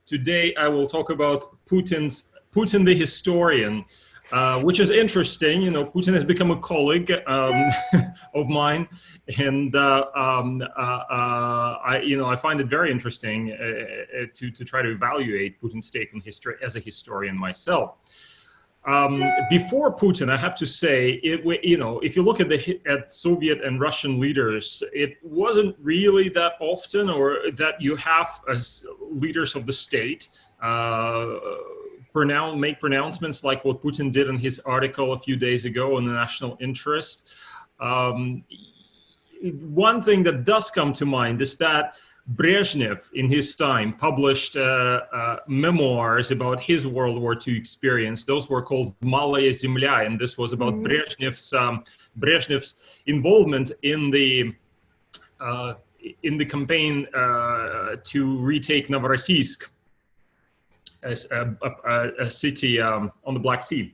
Today I will talk about Putin the historian, which is interesting. You know, Putin has become a colleague of mine, and I find it very interesting to try to evaluate Putin's take on history as a historian myself. Before Putin, I have to say, if you look at Soviet and Russian leaders, it wasn't really that often, or that you have as leaders of the state make pronouncements like what Putin did in his article a few days ago on the national interest. One thing that does come to mind is that Brezhnev, in his time, published memoirs about his World War II experience. Those were called Malaya Zemlya, and this was about Brezhnev's involvement in the campaign to retake Novorossiysk, a city on the Black Sea.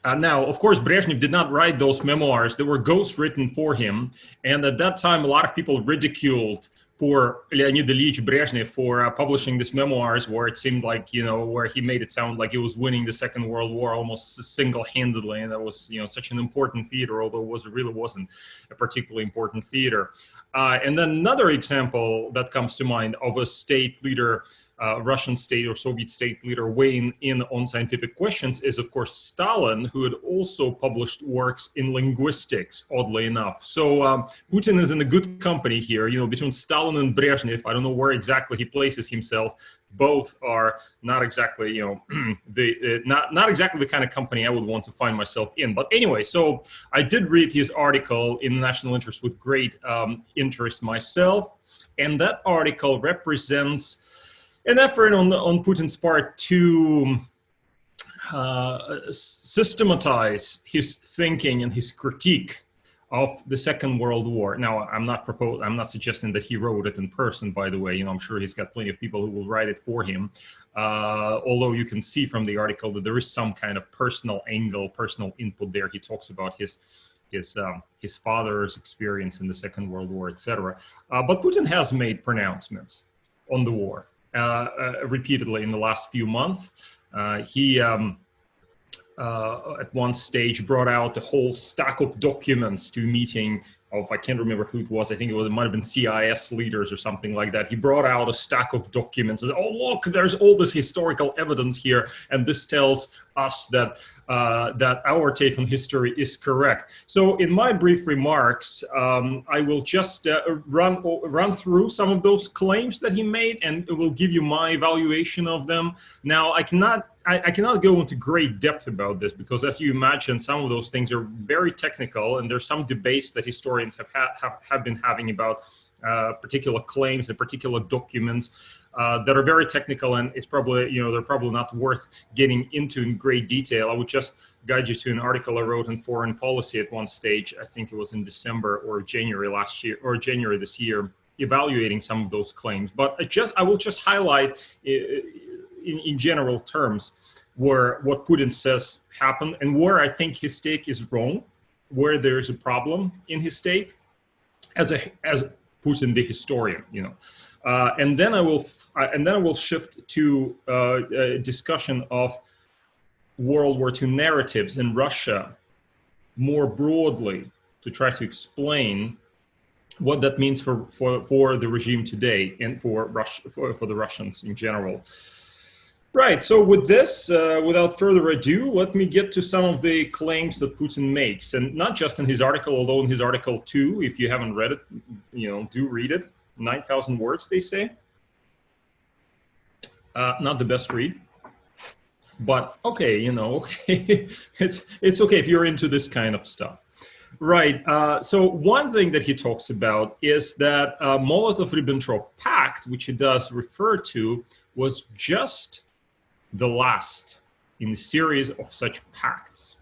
Now, of course, Brezhnev did not write those memoirs. They were ghost-written for him. And at that time, a lot of people ridiculed poor Leonid Ilyich Brezhnev for publishing these memoirs, where it seemed like, where he made it sound like he was winning the Second World War almost single-handedly. And that was, such an important theater, although it really wasn't a particularly important theater. And then another example that comes to mind of a state leader, Russian state or Soviet state leader weighing in on scientific questions is, of course, Stalin, who had also published works in linguistics, oddly enough. So Putin is in a good company here, between Stalin and Brezhnev. I don't know where exactly he places himself. Both are not exactly, not exactly the kind of company I would want to find myself in. But anyway, so I did read his article in National Interest with great interest myself. And that article represents an effort on Putin's part to systematize his thinking and his critique of the Second World War. Now, I'm not suggesting that he wrote it in person, by the way. I'm sure he's got plenty of people who will write it for him. Although you can see from the article that there is some kind of personal angle, personal input there. He talks about his father's experience in the Second World War, etc. But Putin has made pronouncements on the war repeatedly in the last few months. He at one stage brought out a whole stack of documents to a meeting of, I can't remember who it was. I think it might have been CIS leaders or something like that. He brought out a stack of documents and said, oh, look, there's all this historical evidence here. And this tells us that our take on history is correct. So in my brief remarks, I will just run through some of those claims that he made, and it will give you my evaluation of them. Now, I cannot go into great depth about this because, as you imagine, some of those things are very technical, and there's some debates that historians have been having about particular claims and particular documents that are very technical, and it's probably, they're probably not worth getting into in great detail. I would just guide you to an article I wrote in Foreign Policy at one stage. I think it was in December or January last year, or January this year, evaluating some of those claims. But I will just highlight in general terms what Putin says happened and where I think his take is wrong, where there is a problem in his take as Putin the historian, and then I will shift to a discussion of World War II narratives in Russia more broadly, to try to explain what that means for the regime today and for the Russians in general. Right, so with this, without further ado, let me get to some of the claims that Putin makes, and not just in his article, although in his article too. If you haven't read it, do read it. 9,000 words, they say. Not the best read, but okay, okay. It's okay if you're into this kind of stuff. Right, so one thing that he talks about is that Molotov-Ribbentrop Pact, which he does refer to, was just the last in a series of such pacts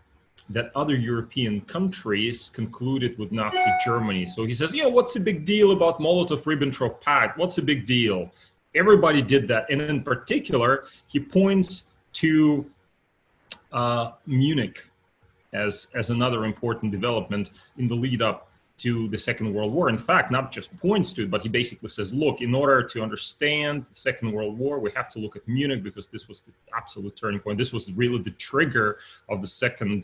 that other European countries concluded with Nazi Germany. So he says, what's the big deal about Molotov-Ribbentrop Pact? What's the big deal? Everybody did that. And in particular, he points to Munich as another important development in the lead up to the Second World War. In fact, not just points to it, but he basically says, look, in order to understand the Second World War, we have to look at Munich, because this was the absolute turning point. This was really the trigger of the Second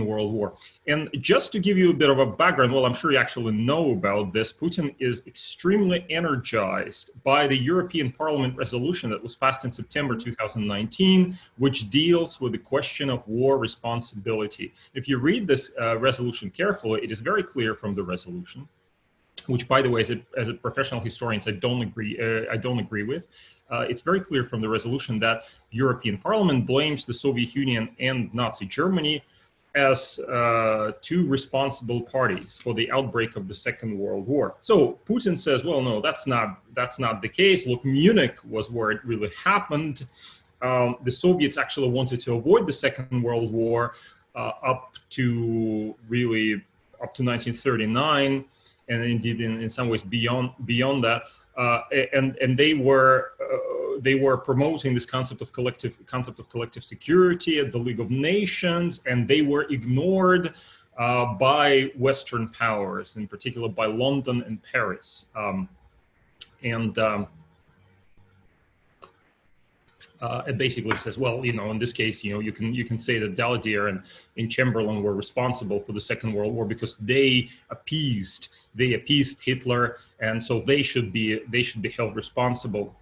World War. And just to give you a bit of a background, well, I'm sure you actually know about this, Putin is extremely energized by the European Parliament resolution that was passed in September 2019, which deals with the question of war responsibility. If you read this resolution carefully, it is very clear from the resolution, which, by the way, as a professional historian, I don't agree with. It's very clear from the resolution that European Parliament blames the Soviet Union and Nazi Germany as two responsible parties for the outbreak of the Second World War. So Putin says, well, no, that's not the case. Look, Munich was where it really happened. The Soviets actually wanted to avoid the Second World War up to 1939, and indeed in some ways beyond that. And they were promoting this concept of collective security at the League of Nations, and they were ignored by Western powers, in particular by London and Paris. It basically says, well, in this case, you can say that Daladier and Chamberlain were responsible for the Second World War because they appeased Hitler, and so they should be held responsible.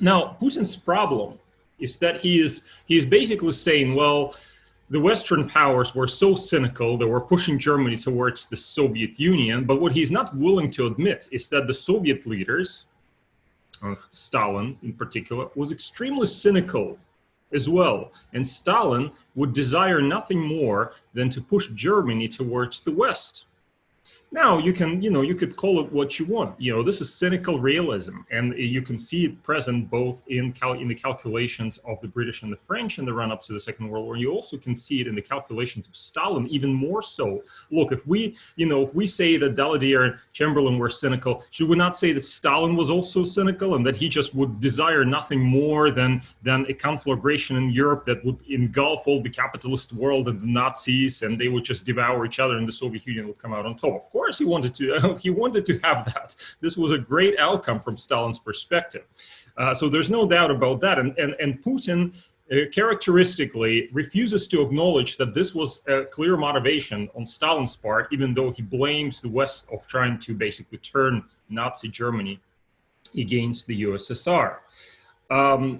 Now, Putin's problem is that he is basically saying, well, the Western powers were so cynical, they were pushing Germany towards the Soviet Union, but what he's not willing to admit is that the Soviet leaders, Stalin in particular, was extremely cynical as well. And Stalin would desire nothing more than to push Germany towards the West. Now, you could call it what you want. This is cynical realism, and you can see it present both in the calculations of the British and the French in the run-up to the Second World War. You also can see it in the calculations of Stalin, even more so. Look, if we say that Daladier and Chamberlain were cynical, should we not say that Stalin was also cynical, and that he just would desire nothing more than a conflagration in Europe that would engulf all the capitalist world and the Nazis, and they would just devour each other, and the Soviet Union would come out on top? Of course, he wanted to have that. This was a great outcome from Stalin's perspective. So there's no doubt about that. And Putin characteristically refuses to acknowledge that this was a clear motivation on Stalin's part, even though he blames the West of trying to basically turn Nazi Germany against the USSR.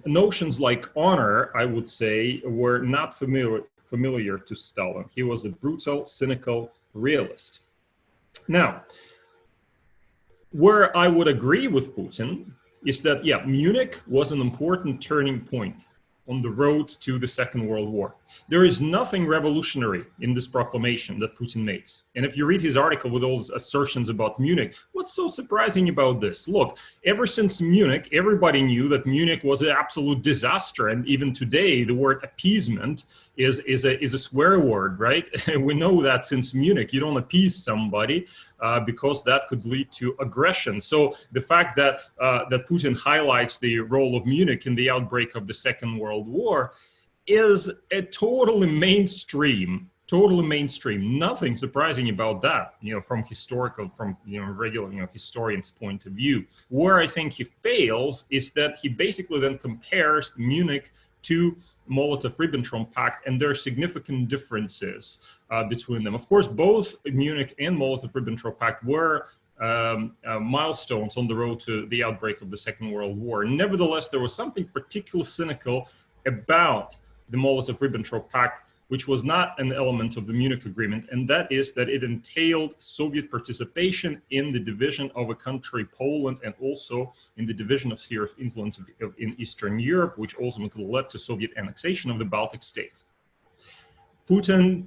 Notions like honor, I would say, were not familiar to Stalin. He was a brutal, cynical realist. Now, where I would agree with Putin is that, yeah, Munich was an important turning point on the road to the Second World War. There is nothing revolutionary in this proclamation that Putin makes. And if you read his article with all his assertions about Munich, what's so surprising about this? Look, ever since Munich, everybody knew that Munich was an absolute disaster. And even today, the word appeasement is a swear word, right? We know that since Munich, you don't appease somebody because that could lead to aggression. So the fact that Putin highlights the role of Munich in the outbreak of the Second World War is a totally mainstream. Nothing surprising about that, from regular, historian's point of view. Where I think he fails is that he basically then compares Munich to Molotov-Ribbentrop Pact, and there are significant differences between them. Of course, both Munich and Molotov-Ribbentrop Pact were milestones on the road to the outbreak of the Second World War. Nevertheless, there was something particularly cynical about the Molotov-Ribbentrop Pact, which was not an element of the Munich Agreement, and that is that it entailed Soviet participation in the division of a country, Poland, and also in the division of sphere of influence in Eastern Europe, which ultimately led to Soviet annexation of the Baltic states. Putin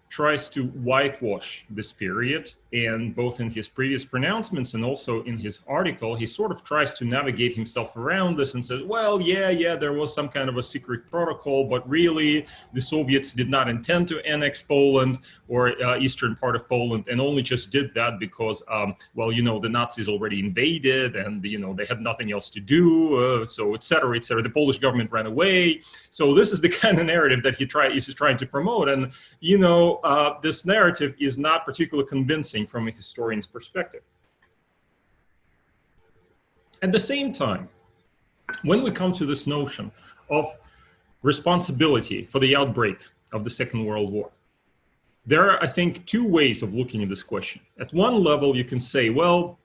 tries to whitewash this period, and both in his previous pronouncements and also in his article, he sort of tries to navigate himself around this and says, well, yeah, there was some kind of a secret protocol, but really the Soviets did not intend to annex Poland or eastern part of Poland, and only just did that because, the Nazis already invaded and, they had nothing else to do, so et cetera, the Polish government ran away. So this is the kind of narrative that he's trying to promote. And, this narrative is not particularly convincing from a historian's perspective. At the same time, when we come to this notion of responsibility for the outbreak of the Second World War, there are, I think, two ways of looking at this question. At one level, you can say, well,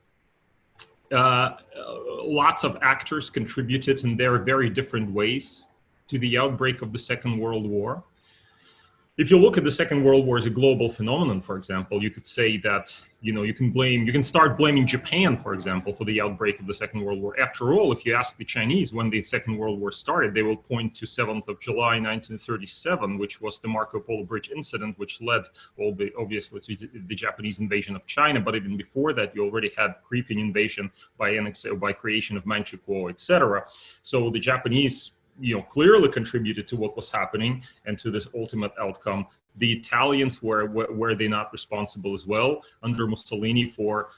lots of actors contributed in their very different ways to the outbreak of the Second World War. If you look at the Second World War as a global phenomenon, for example, you could say that, you can start blaming Japan, for example, for the outbreak of the Second World War. After all, if you ask the Chinese when the Second World War started, they will point to 7th of July, 1937, which was the Marco Polo Bridge incident, which led obviously to the Japanese invasion of China. But even before that, you already had creeping invasion by creation of Manchukuo, etc. So the Japanese clearly contributed to what was happening and to this ultimate outcome. The Italians were they not responsible as well under Mussolini for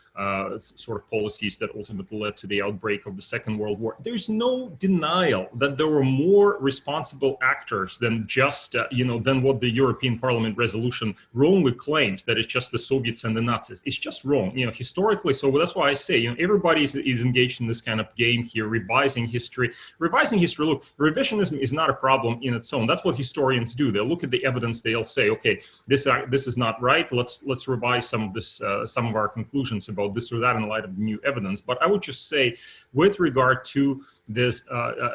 sort of policies that ultimately led to the outbreak of the Second World War? There's no denial that there were more responsible actors than just than what the European Parliament resolution wrongly claims, that it's just the Soviets and the Nazis. It's just wrong, historically. So that's why I say, everybody is engaged in this kind of game here, revising history. Look, revisionism is not a problem in its own. That's what historians do. They'll look at the evidence. They'll say, okay, this is not right. Let's revise some of our conclusions about this or that in light of new evidence. But I would just say, with regard to this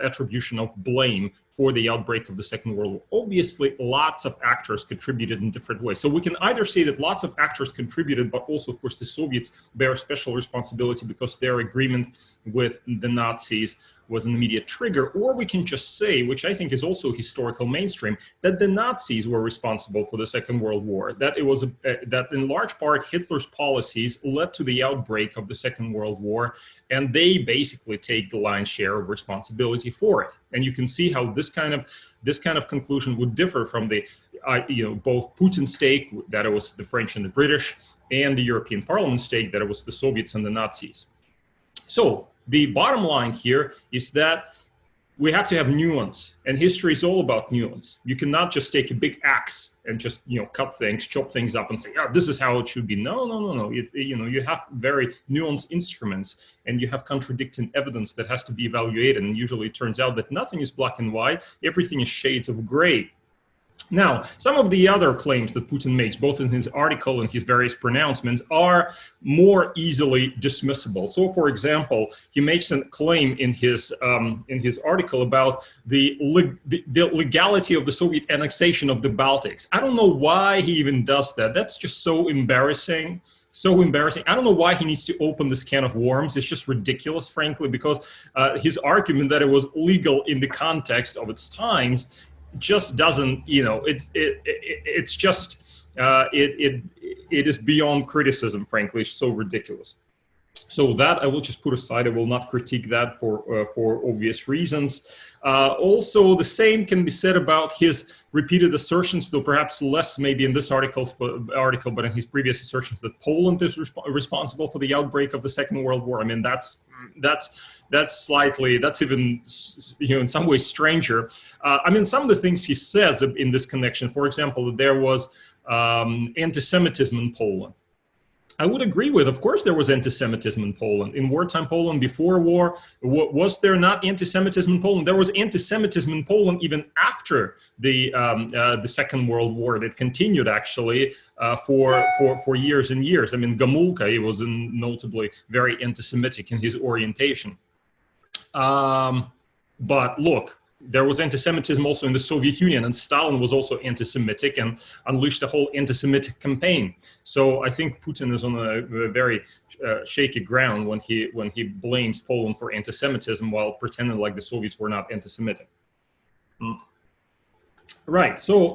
attribution of blame for the outbreak of the Second World War, obviously lots of actors contributed in different ways. So we can either say that lots of actors contributed, but also, of course, the Soviets bear special responsibility because their agreement with the Nazis was an immediate trigger, or we can just say, which I think is also historical mainstream, that the Nazis were responsible for the Second World War, that it was that in large part Hitler's policies led to the outbreak of the Second World War, and they basically take the lion's share of responsibility for it. And you can see how this kind of conclusion would differ from the both Putin's take, that it was the French and the British, and the European Parliament's take, that it was the Soviets and the Nazis. So the bottom line here is that we have to have nuance, and history is all about nuance. You cannot just take a big axe and just chop things up and say, this is how it should be. No. You have very nuanced instruments, and you have contradicting evidence that has to be evaluated. And usually it turns out that nothing is black and white; everything is shades of gray. Now, some of the other claims that Putin makes, both in his article and his various pronouncements, are more easily dismissible. So, for example, he makes a claim in his article about the legality of the Soviet annexation of the Baltics. I don't know why he even does that. That's just so embarrassing. So embarrassing. I don't know why he needs to open this can of worms. It's just ridiculous, frankly, because his argument that it was legal in the context of its times just doesn't, it's just, it is beyond criticism, frankly. It's so ridiculous. So that I will just put aside. I will not critique that for obvious reasons. Also, the same can be said about his repeated assertions, though perhaps less maybe in this article, but in his previous assertions that Poland is responsible for the outbreak of the Second World War. I mean, that's even, in some ways stranger. I mean, some of the things he says in this connection, for example, that there was anti-Semitism in Poland. I would agree with, of course, there was anti-Semitism in Poland. In wartime Poland, before war, was there not anti-Semitism in Poland? There was anti-Semitism in Poland even after the Second World War. That continued actually for years and years. I mean, Gomulka, he was notably very anti-Semitic in his orientation. But look, there was anti-Semitism also in the Soviet Union, and Stalin was also anti-Semitic and unleashed a whole anti-Semitic campaign. So I think Putin is on a very shaky ground when he blames Poland for anti-Semitism while pretending like the Soviets were not anti-Semitic. Right. So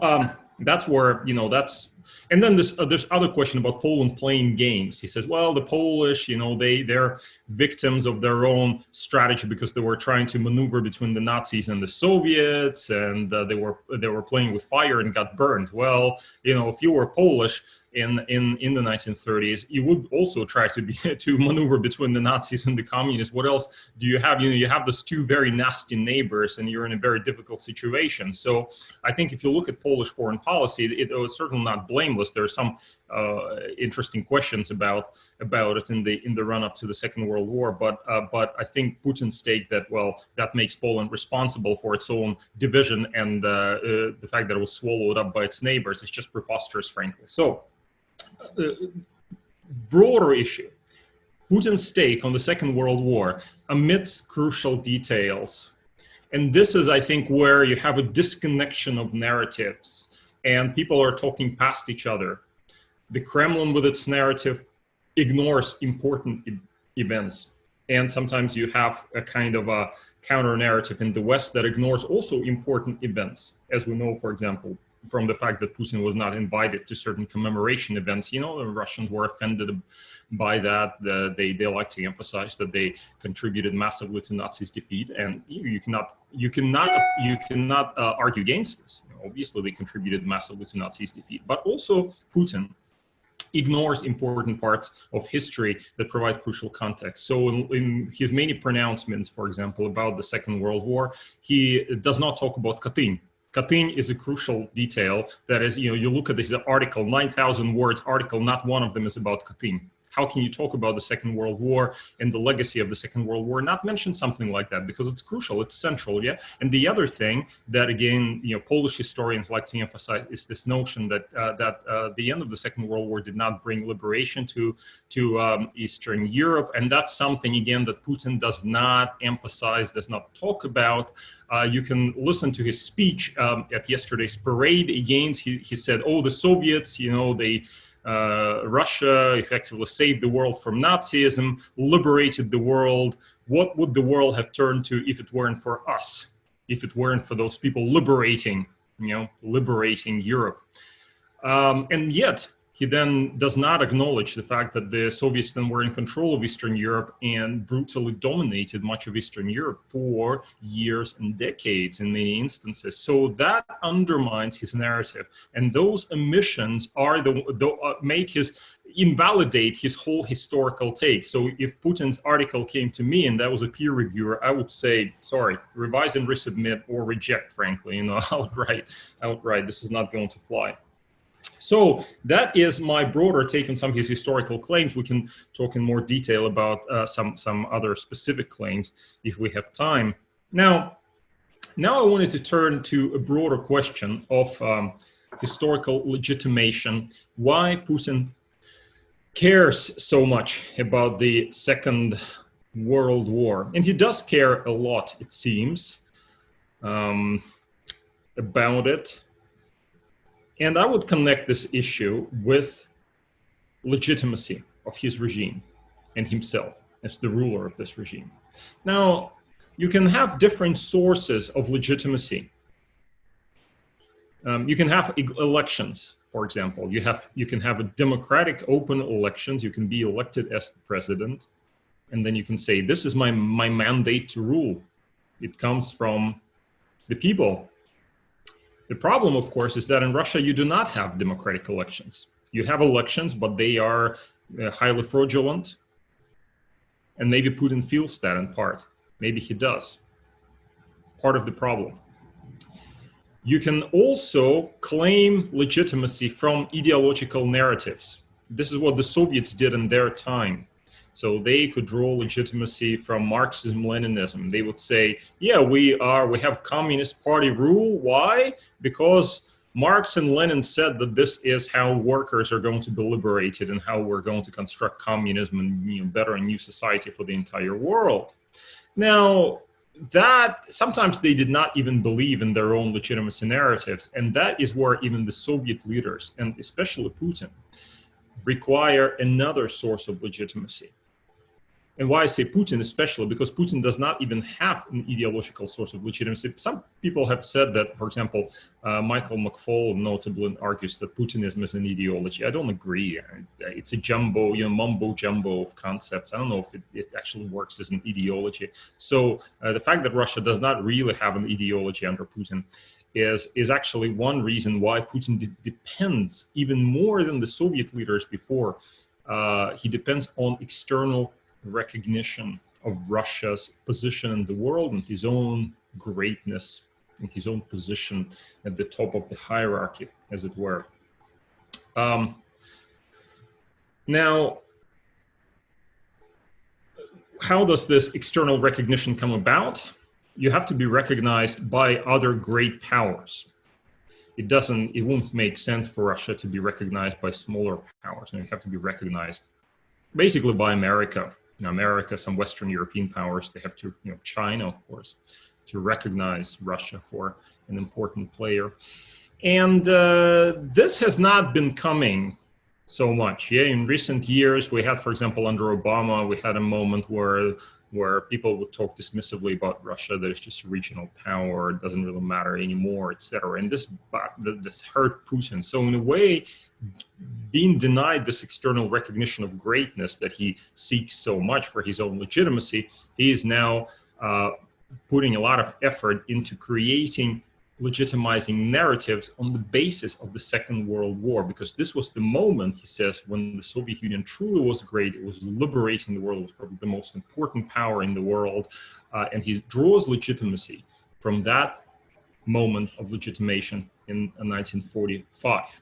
that's where that's. And then there's other question about Poland playing games. He says, well, the Polish, they're victims of their own strategy because they were trying to maneuver between the Nazis and the Soviets, and they were playing with fire and got burned. Well, if you were Polish in the 1930s, you would also try to maneuver between the Nazis and the communists. What else do you have? You have those two very nasty neighbors, and you're in a very difficult situation. So I think if you look at Polish foreign policy, it was certainly not blameless. There are some interesting questions about it in the run-up to the Second World War. But I think Putin's take that, well, that makes Poland responsible for its own division, and the fact that it was swallowed up by its neighbors is just preposterous, frankly. So, broader issue. Putin's take on the Second World War omits crucial details. And this is, I think, where you have a disconnection of narratives and people are talking past each other. The Kremlin, with its narrative, ignores important events. And sometimes you have a kind of a counter narrative in the West that ignores also important events. As we know, for example, from the fact that Putin was not invited to certain commemoration events, the Russians were offended by that. They like to emphasize that they contributed massively to Nazis' defeat, and you cannot argue against this. Obviously, they contributed massively to Nazis' defeat, but also Putin ignores important parts of history that provide crucial context. So in his many pronouncements, for example, about the Second World War, he does not talk about Katyn. Katyn is a crucial detail that is, you look at this article, 9,000 words article, not one of them is about Katyn. How can you talk about the Second World War and the legacy of the Second World War, not mention something like that? Because it's crucial, it's central, yeah? And the other thing that, again, Polish historians like to emphasize is this notion that the end of the Second World War did not bring liberation to Eastern Europe. And that's something, again, that Putin does not emphasize, does not talk about. You can listen to his speech at yesterday's parade. Again, he said, oh, the Soviets, Russia effectively saved the world from Nazism, liberated the world. What would the world have turned to if it weren't for us? If it weren't for those people liberating Europe? And yet, he then does not acknowledge the fact that the Soviets then were in control of Eastern Europe and brutally dominated much of Eastern Europe for years and decades in many instances. So that undermines his narrative. And those omissions are invalidate his whole historical take. So if Putin's article came to me and that was a peer reviewer, I would say, sorry, revise and resubmit or reject, frankly, outright. This is not going to fly. So that is my broader take on some of his historical claims. We can talk in more detail about some other specific claims if we have time. Now I wanted to turn to a broader question of historical legitimation. Why Putin cares so much about the Second World War. And he does care a lot, it seems, about it. And I would connect this issue with legitimacy of his regime and himself as the ruler of this regime. Now, you can have different sources of legitimacy. You can have elections, for example. You can have a democratic open elections. You can be elected as the president. And then you can say, this is my mandate to rule. It comes from the people. The problem, of course, is that in Russia, you do not have democratic elections. You have elections, but they are highly fraudulent. And maybe Putin feels that in part. Maybe he does. Part of the problem. You can also claim legitimacy from ideological narratives. This is what the Soviets did in their time. So they could draw legitimacy from Marxism, Leninism. They would say, yeah, we have Communist Party rule. Why? Because Marx and Lenin said that this is how workers are going to be liberated and how we're going to construct communism and better and new society for the entire world. Now, that sometimes they did not even believe in their own legitimacy narratives. And that is where even the Soviet leaders, and especially Putin, require another source of legitimacy. And why I say Putin especially, because Putin does not even have an ideological source of legitimacy. Some people have said that, for example, Michael McFaul notably argues that Putinism is an ideology. I don't agree. It's a jumbo, mumbo jumbo of concepts. I don't know if it actually works as an ideology. So the fact that Russia does not really have an ideology under Putin is actually one reason why Putin depends even more than the Soviet leaders before. He depends on external recognition of Russia's position in the world and his own greatness and his own position at the top of the hierarchy, as it were. Now, how does this external recognition come about? You have to be recognized by other great powers. It won't make sense for Russia to be recognized by smaller powers. And you have to be recognized basically by America. Now, America, some Western European powers, they have to, China, of course, to recognize Russia for an important player. And this has not been coming so much. Yeah, in recent years, we had, for example, under Obama, we had a moment where people would talk dismissively about Russia, that it's just a regional power, it doesn't really matter anymore, etc. And this hurt Putin. So in a way, being denied this external recognition of greatness that he seeks so much for his own legitimacy, he is now putting a lot of effort into creating legitimizing narratives on the basis of the Second World War, because this was the moment, he says, when the Soviet Union truly was great. It was liberating the world. It was probably the most important power in the world. And he draws legitimacy from that moment of legitimation in 1945.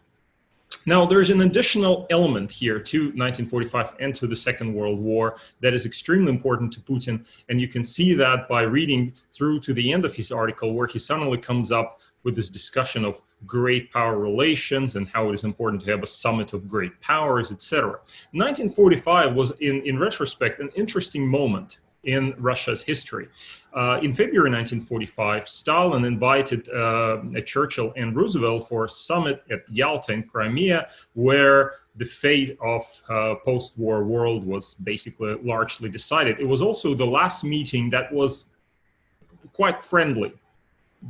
Now, there's an additional element here to 1945 and to the Second World War that is extremely important to Putin. And you can see that by reading through to the end of his article, where he suddenly comes up with this discussion of great power relations and how it is important to have a summit of great powers, etc. 1945 was, in retrospect, an interesting moment in Russia's history. In February 1945, Stalin invited Churchill and Roosevelt for a summit at Yalta in Crimea, where the fate of post-war world was basically largely decided. It was also the last meeting that was quite friendly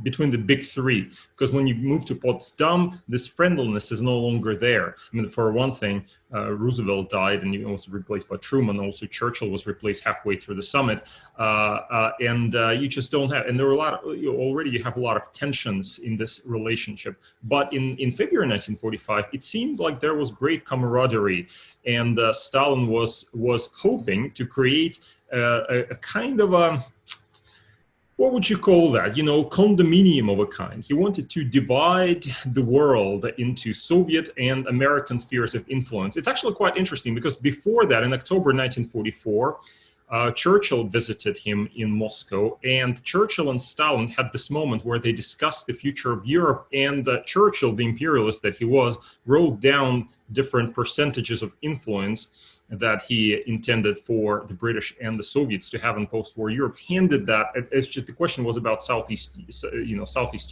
between the big three, because when you move to Potsdam, this friendliness is no longer there. I mean, for one thing, Roosevelt died and he was replaced by Truman. Also, Churchill was replaced halfway through the summit, and you just don't have. And there were already you have a lot of tensions in this relationship. But in February 1945, it seemed like there was great camaraderie, and Stalin was hoping to create a kind of a, what would you call that? Condominium of a kind. He wanted to divide the world into Soviet and American spheres of influence. It's actually quite interesting because before that, in October 1944, Churchill visited him in Moscow, and Churchill and Stalin had this moment where they discussed the future of Europe, and Churchill, the imperialist that he was, wrote down different percentages of influence that he intended for the British and the Soviets to have in post-war Europe. Handed that, it's just the question was about Southeast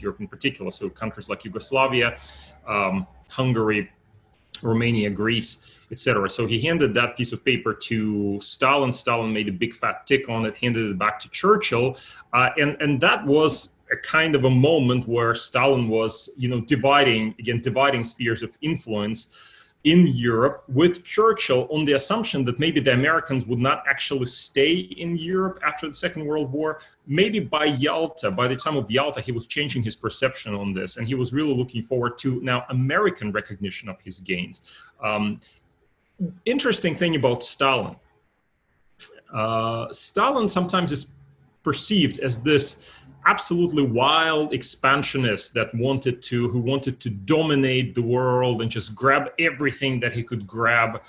Europe in particular, so countries like Yugoslavia, Hungary, Romania, Greece, etc. So he handed that piece of paper to Stalin. Stalin made a big fat tick on it, handed it back to Churchill, and that was a kind of a moment where Stalin was, dividing spheres of influence in Europe with Churchill on the assumption that maybe the Americans would not actually stay in Europe after the Second World War. Maybe by the time of Yalta, he was changing his perception on this, and he was really looking forward to now American recognition of his gains. Interesting thing about Stalin. Stalin sometimes is perceived as this absolutely wild expansionist who wanted to dominate the world and just grab everything that he could grab.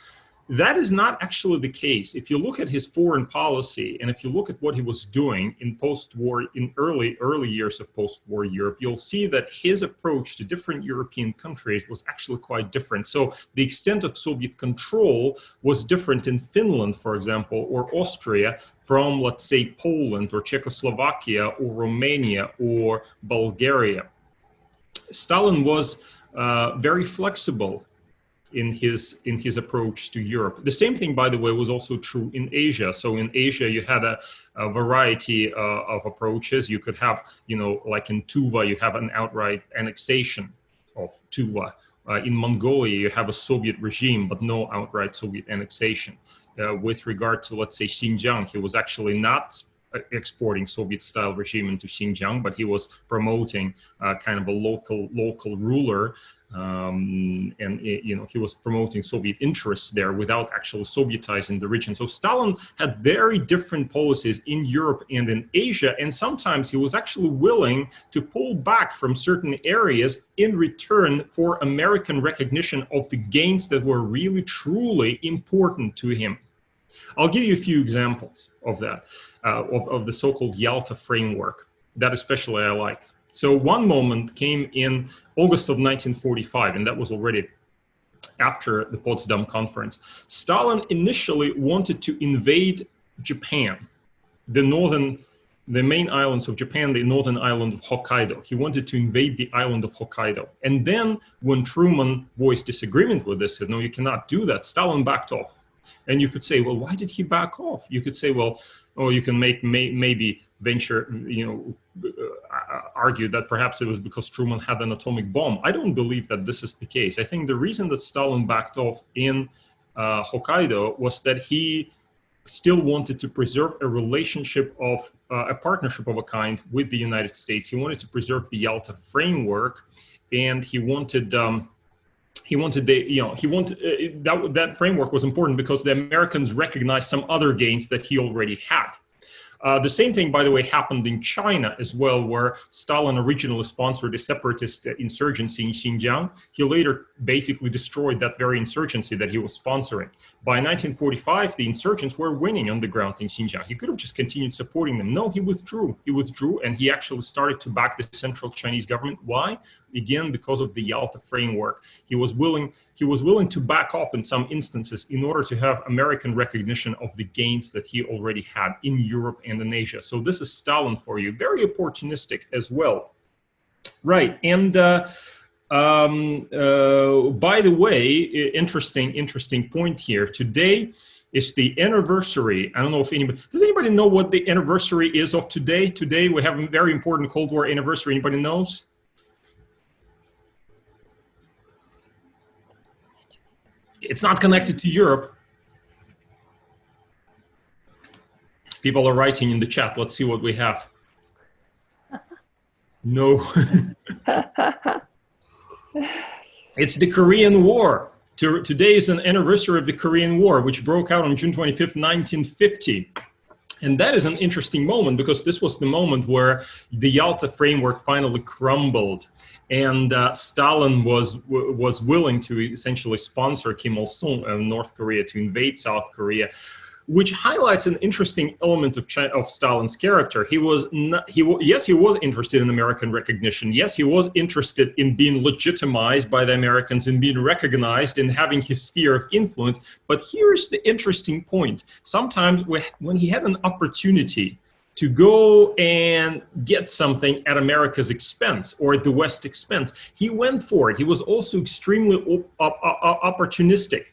That is not actually the case. If you look at his foreign policy, and if you look at what he was doing in post-war, in early years of post-war Europe, you'll see that his approach to different European countries was actually quite different. So the extent of Soviet control was different in Finland, for example, or Austria, from, let's say, Poland or Czechoslovakia or Romania or Bulgaria. Stalin was very flexible in his approach to Europe. The same thing, by the way, was also true in Asia. So in Asia, you had a variety of approaches. You could have, like in Tuva, you have an outright annexation of Tuva. In Mongolia, you have a Soviet regime, but no outright Soviet annexation. With regard to, let's say, Xinjiang, he was actually not exporting Soviet-style regime into Xinjiang, but he was promoting kind of a local ruler And he was promoting Soviet interests there without actually Sovietizing the region. So Stalin had very different policies in Europe and in Asia, and sometimes he was actually willing to pull back from certain areas in return for American recognition of the gains that were really truly important to him. I'll give you a few examples of that, of the so-called Yalta framework, that especially I like. So one moment came in August of 1945, and that was already after the Potsdam Conference. Stalin initially wanted to invade Japan, the main islands of Japan, the northern island of Hokkaido. He wanted to invade the island of Hokkaido. And then when Truman voiced disagreement with this, said, no, you cannot do that, Stalin backed off. And you could say, well, why did he back off? You could say, well, you can maybe argue that perhaps it was because Truman had an atomic bomb. I don't believe that this is the case. I think the reason that Stalin backed off in Hokkaido was that he still wanted to preserve a relationship of a partnership of a kind with the United States. He wanted to preserve the Yalta framework, and he wanted that framework was important because the Americans recognized some other gains that he already had. The same thing, by the way, happened in China as well, where Stalin originally sponsored a separatist insurgency in Xinjiang. He later basically destroyed that very insurgency that he was sponsoring. By 1945, the insurgents were winning on the ground in Xinjiang. He could have just continued supporting them. No, he withdrew. He withdrew, and he actually started to back the central Chinese government. Why? Again, because of the Yalta framework. He was willing to back off in some instances in order to have American recognition of the gains that he already had in Europe and in Asia. So this is Stalin for you, very opportunistic as well. Right, and by the way, interesting point here. Today is the anniversary. I don't know if does anybody know what the anniversary is of today? Today we have a very important Cold War anniversary. Anybody knows? It's not connected to Europe. People are writing in the chat. Let's see what we have. No. It's the Korean War. Today is an anniversary of the Korean War, which broke out on June 25th, 1950. And that is an interesting moment because this was the moment where the Yalta framework finally crumbled. And Stalin was willing to essentially sponsor Kim Il-sung of North Korea to invade South Korea, which highlights an interesting element of Stalin's character. Yes, he was interested in American recognition. Yes, he was interested in being legitimized by the Americans and being recognized and having his sphere of influence. But here's the interesting point. Sometimes when he had an opportunity to go and get something at America's expense or at the West's expense, he went for it. He was also extremely opportunistic.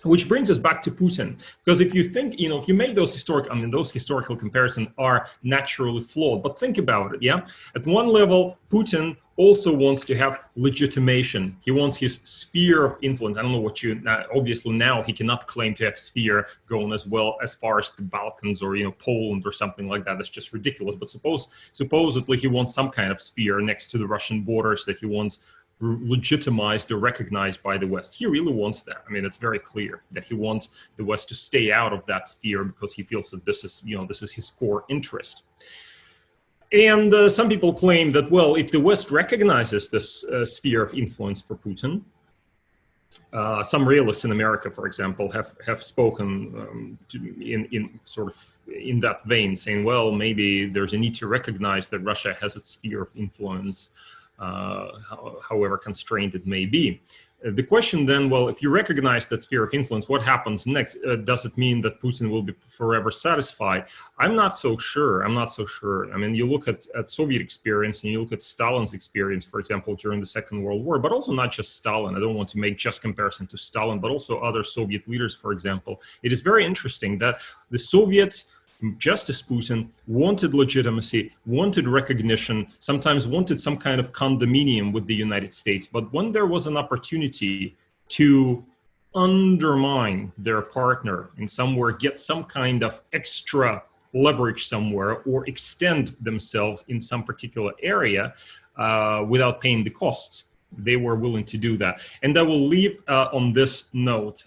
Which brings us back to Putin, because if you think, if you make those historical comparisons are naturally flawed, but think about it, yeah? At one level, Putin also wants to have legitimation. He wants his sphere of influence. I don't know obviously now he cannot claim to have sphere going as far as the Balkans or, Poland or something like that. That's just ridiculous. But supposedly he wants some kind of sphere next to the Russian borders that he wants legitimized or recognized by the West. He really wants that. I mean, it's very clear that he wants the West to stay out of that sphere because he feels that this is his core interest. And some people claim that, well, if the West recognizes this sphere of influence for Putin, some realists in America, for example, have spoken in that vein, saying, well, maybe there's a need to recognize that Russia has its sphere of influence, however constrained it may be. The question then, well, if you recognize that sphere of influence, what happens next? Does it mean that Putin will be forever satisfied? I'm not so sure. I mean, you look at Soviet experience and you look at Stalin's experience, for example, during the Second World War, but also not just Stalin. I don't want to make just comparison to Stalin, but also other Soviet leaders, for example. It is very interesting that the Soviets, just as Putin, wanted legitimacy, wanted recognition, sometimes wanted some kind of condominium with the United States. But when there was an opportunity to undermine their partner and somewhere get some kind of extra leverage somewhere or extend themselves in some particular area without paying the costs, they were willing to do that. And I will leave on this note.